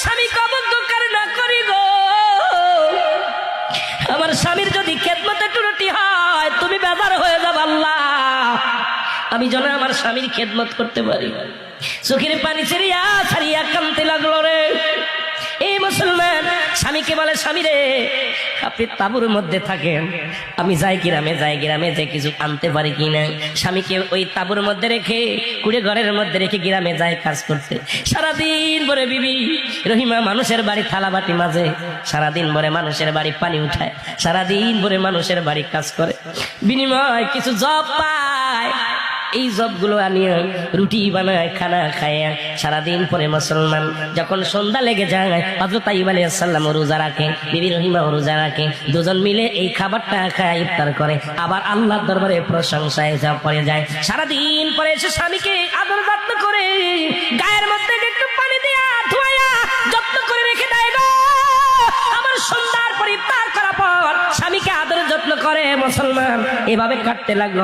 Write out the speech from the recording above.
স্বামীকে অবজ্ঞা না করি গো, আমার স্বামীর যদি খেদমতে ত্রুটি হয় তুমি বেজার হয়ে যাবে আল্লাহ, আমি যেন আমার স্বামীর খেদমত করতে পারি। চোখের পানি ছেড়িয়া ছাড়িয়া কাঁদতে লাগলো রে। এই মুসলমান স্বামীকে বলে, স্বামী রে আপনি তাঁবুর মধ্যে থাকেন, আমি যাই গ্রামে যে কিছু আনতে পারি কিনা। স্বামীকে ওই তাঁবুর মধ্যে রেখে কুড়ে ঘরের মধ্যে রেখে গ্রামে যায় কাজ করতে। সারাদিন ভরে বিবি রহিমা মানুষের বাড়ি থালা বাটি মাঝে, সারাদিন ভরে মানুষের বাড়ি পানি উঠায়, সারাদিন ভরে মানুষের বাড়ি কাজ করে, বিনিময় কিছু জব পায়। এই জবগুলো আনিয়ে রুটি বানায়, খানা খায়। সারাদিন পরে মুসলমান যখন সন্ধ্যা লেগে যায়, হযরত আইয়ুব আলাইহিস সালাম রোজা রাখে, বিবি রহিমা রোজা রাখে, দুজন মিলে এই খাবারটা খায়, ইফতার করে, আবার আল্লাহর দরবারে প্রশংসায় যা পড়ে যায়। সারাদিন পরে এসে স্বামীকে আদর যত্ন করে গায়ের মধ্যে একটু পানি দিয়া ধোয়া যত্ন করে রেখে দেয় গো। আমার সন্ধ্যার পর ইফতার করার পর স্বামীকে আদর যত্ন করে মুসলমান, এভাবে কাটতে লাগলো।